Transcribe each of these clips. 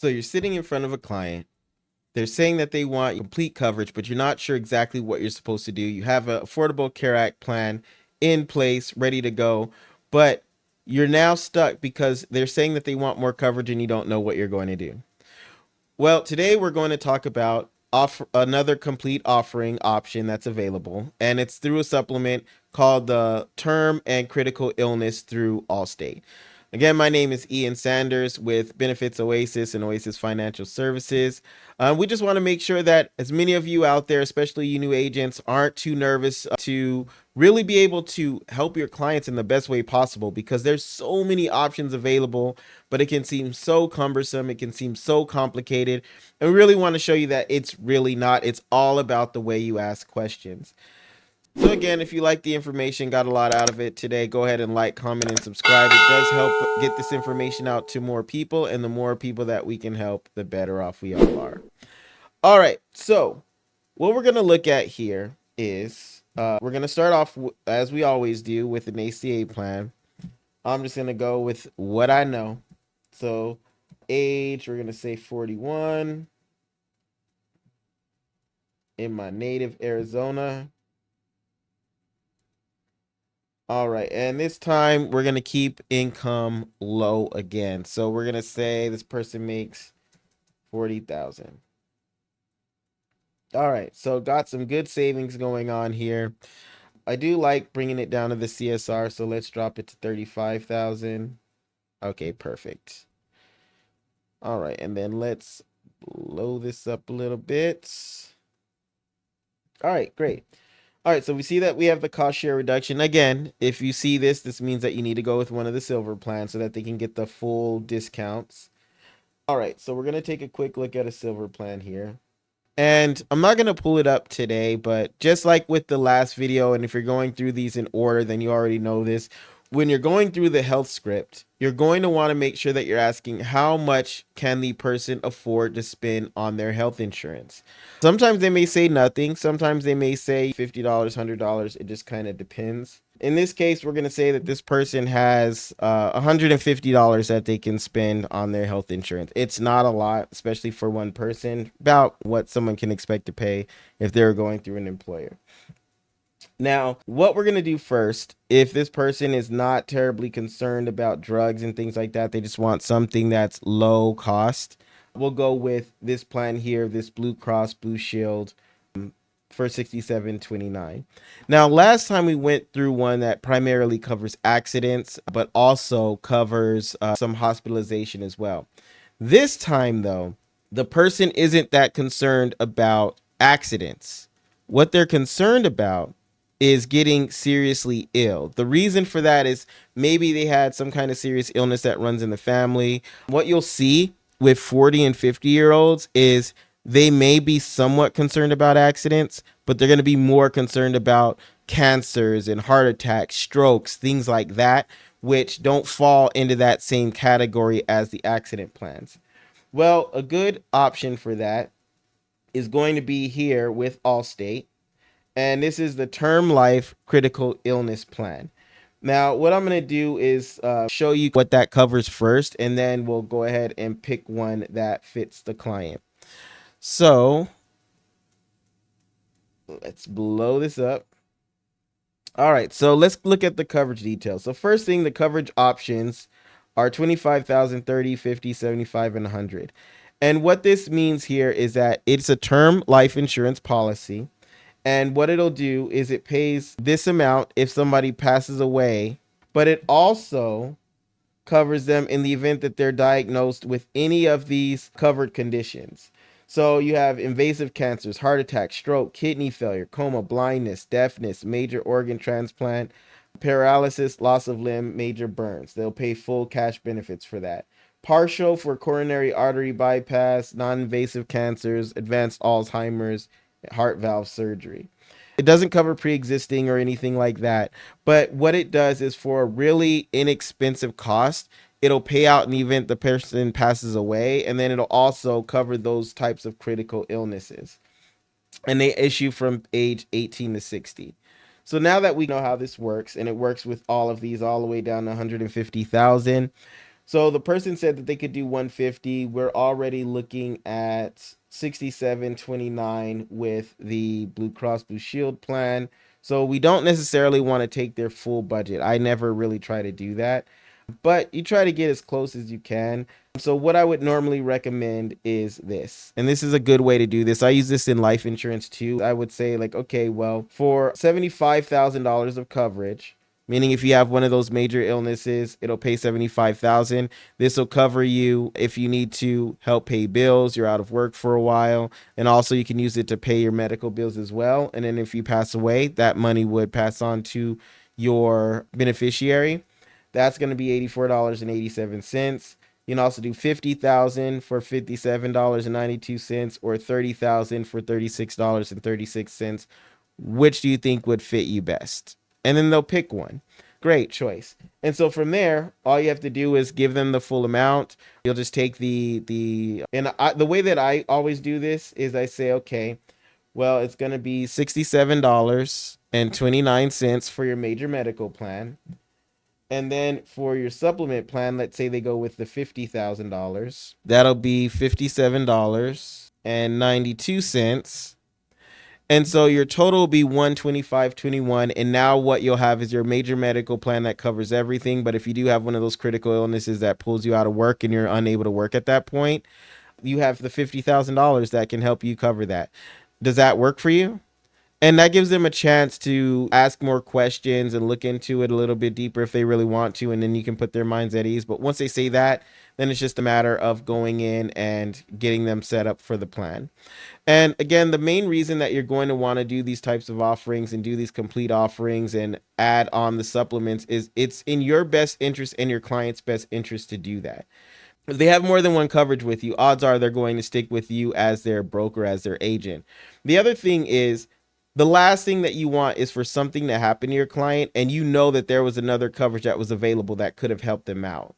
So you're sitting in front of a client. They're saying that they want complete coverage, but you're not sure exactly what you're supposed to do. You have an Affordable Care Act plan in place, ready to go, but you're now stuck because they're saying that they want more coverage and you don't know what you're going to do. Well, today we're going to talk about another complete offering option that's available, and it's through a supplement called the Term and Critical Illness through Allstate. Again, my name is Ian Sanders with Benefits Oasis and Oasis Financial Services. We just want to make sure that as many of you out there, especially you new agents, aren't too nervous to really be able to help your clients in the best way possible, because there's so many options available, but it can seem so cumbersome. It can seem so complicated. And we really want to show you that it's really not. It's all about the way you ask questions. So again, if you like the information, got a lot out of it today, go ahead and like, comment, and subscribe. It does help get this information out to more people, and the more people that we can help, the better off we all are. All right, so what we're going to look at here is we're going to start off, as we always do, with an ACA plan. I'm just going to go with what I know. So age, we're going to say 41 in my native Arizona. All right, and this time we're going to keep income low again. So we're going to say this person makes 40,000. All right, so got some good savings going on here. I do like bringing it down to the CSR, so let's drop it to 35,000. Okay, perfect. All right, and then let's blow this up a little bit. All right, great. All right, so we see that we have the cost share reduction. Again, if you see this, this means that you need to go with one of the silver plans so that they can get the full discounts. All right, so we're going to take a quick look at a silver plan here. And I'm not going to pull it up today, but just like with the last video, and if you're going through these in order, then you already know this. When you're going through the health script, you're going to want to make sure that you're asking how much can the person afford to spend on their health insurance. Sometimes they may say nothing. Sometimes they may say $50, $100. It just kind of depends. In this case, we're going to say that this person has $150 that they can spend on their health insurance. It's not a lot, especially for one person, about what someone can expect to pay if they're going through an employer. Now, what we're going to do first, if this person is not terribly concerned about drugs and things like that, they just want something that's low cost, we'll go with this plan here, this Blue Cross Blue Shield for $67.29. Now, last time we went through one that primarily covers accidents, but also covers some hospitalization as well. This time, though, the person isn't that concerned about accidents. What they're concerned about is getting seriously ill. The reason for that is maybe they had some kind of serious illness that runs in the family. What you'll see with 40 and 50-year-olds is they may be somewhat concerned about accidents, but they're going to be more concerned about cancers and heart attacks, strokes, things like that, which don't fall into that same category as the accident plans. Well, a good option for that is going to be here with Allstate, and this is the Term Life Critical Illness Plan. Now, what I'm going to do is show you what that covers first, and then we'll go ahead and pick one that fits the client. So let's blow this up. All right, so let's look at the coverage details. So first thing, the coverage options are 25,000, 30, 50, 75, and 100. And what this means here is that it's a term life insurance policy. And what it'll do is it pays this amount if somebody passes away, but it also covers them in the event that they're diagnosed with any of these covered conditions. So you have invasive cancers, heart attack, stroke, kidney failure, coma, blindness, deafness, major organ transplant, paralysis, loss of limb, major burns. They'll pay full cash benefits for that. Partial for coronary artery bypass, non-invasive cancers, advanced Alzheimer's, heart valve surgery. It doesn't cover pre-existing or anything like that. But what it does is, for a really inexpensive cost, it'll pay out in the event the person passes away. And then it'll also cover those types of critical illnesses. And they issue from age 18 to 60. So now that we know how this works, and it works with all of these all the way down to 150,000, So the person said that they could do 150. We're already looking at 67.29 with the Blue Cross Blue Shield plan. So we don't necessarily want to take their full budget. I never really try to do that, but you try to get as close as you can. So what I would normally recommend is this, and this is a good way to do this. I use this in life insurance too. I would say like, okay, well, for $75,000 of coverage, meaning if you have one of those major illnesses, it'll pay 75,000. This will cover you if you need to help pay bills, you're out of work for a while, and also you can use it to pay your medical bills as well. And then if you pass away, that money would pass on to your beneficiary. That's going to be $84.87. You can also do 50,000 for $57.92 or 30,000 for $36.36. Which do you think would fit you best? And then they'll pick one. Great choice. And so from there, all you have to do is give them the full amount. You'll just take the way that I always do this is I say, okay, well, it's going to be $67.29 for your major medical plan. And then for your supplement plan, let's say they go with the $50,000. That'll be $57.92. And so your total will be 125.21. And now what you'll have is your major medical plan that covers everything. But if you do have one of those critical illnesses that pulls you out of work and you're unable to work at that point, you have the $50,000 that can help you cover that. Does that work for you? And that gives them a chance to ask more questions and look into it a little bit deeper if they really want to. And then you can put their minds at ease. But once they say that, then it's just a matter of going in and getting them set up for the plan. And again, the main reason that you're going to want to do these types of offerings and do these complete offerings and add on the supplements is it's in your best interest and your client's best interest to do that. If they have more than one coverage with you, odds are they're going to stick with you as their broker, as their agent. The other thing is, the last thing that you want is for something to happen to your client and you know that there was another coverage that was available that could have helped them out.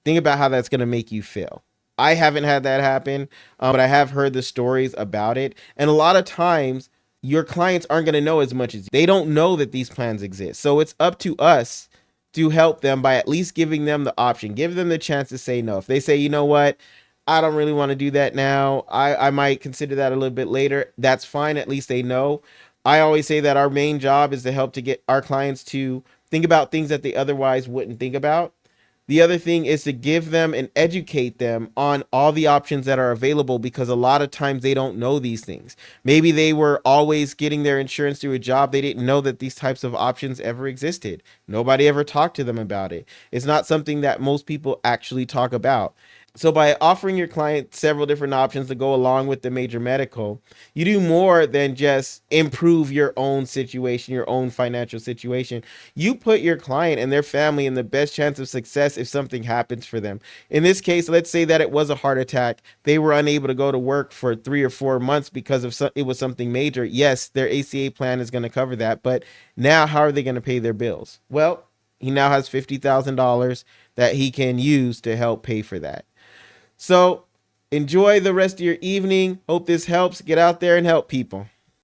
Think about how that's going to make you feel. I haven't had that happen, but I have heard the stories about it. And a lot of times, your clients aren't going to know as much as you. They don't know that these plans exist. So it's up to us to help them by at least giving them the option, give them the chance to say no. If they say, you know what, I don't really want to do that now, I might consider that a little bit later, that's fine. At least they know. I always say that our main job is to help to get our clients to think about things that they otherwise wouldn't think about. The other thing is to give them and educate them on all the options that are available, because a lot of times they don't know these things. Maybe they were always getting their insurance through a job. They didn't know that these types of options ever existed. Nobody ever talked to them about it. It's not something that most people actually talk about. So by offering your client several different options to go along with the major medical, you do more than just improve your own situation, your own financial situation. You put your client and their family in the best chance of success if something happens for them. In this case, let's say that it was a heart attack. They were unable to go to work for 3 or 4 months because of it was something major. Yes, their ACA plan is going to cover that, but now how are they going to pay their bills? Well, he now has $50,000 that he can use to help pay for that. So enjoy the rest of your evening. Hope this helps. Get out there and help people.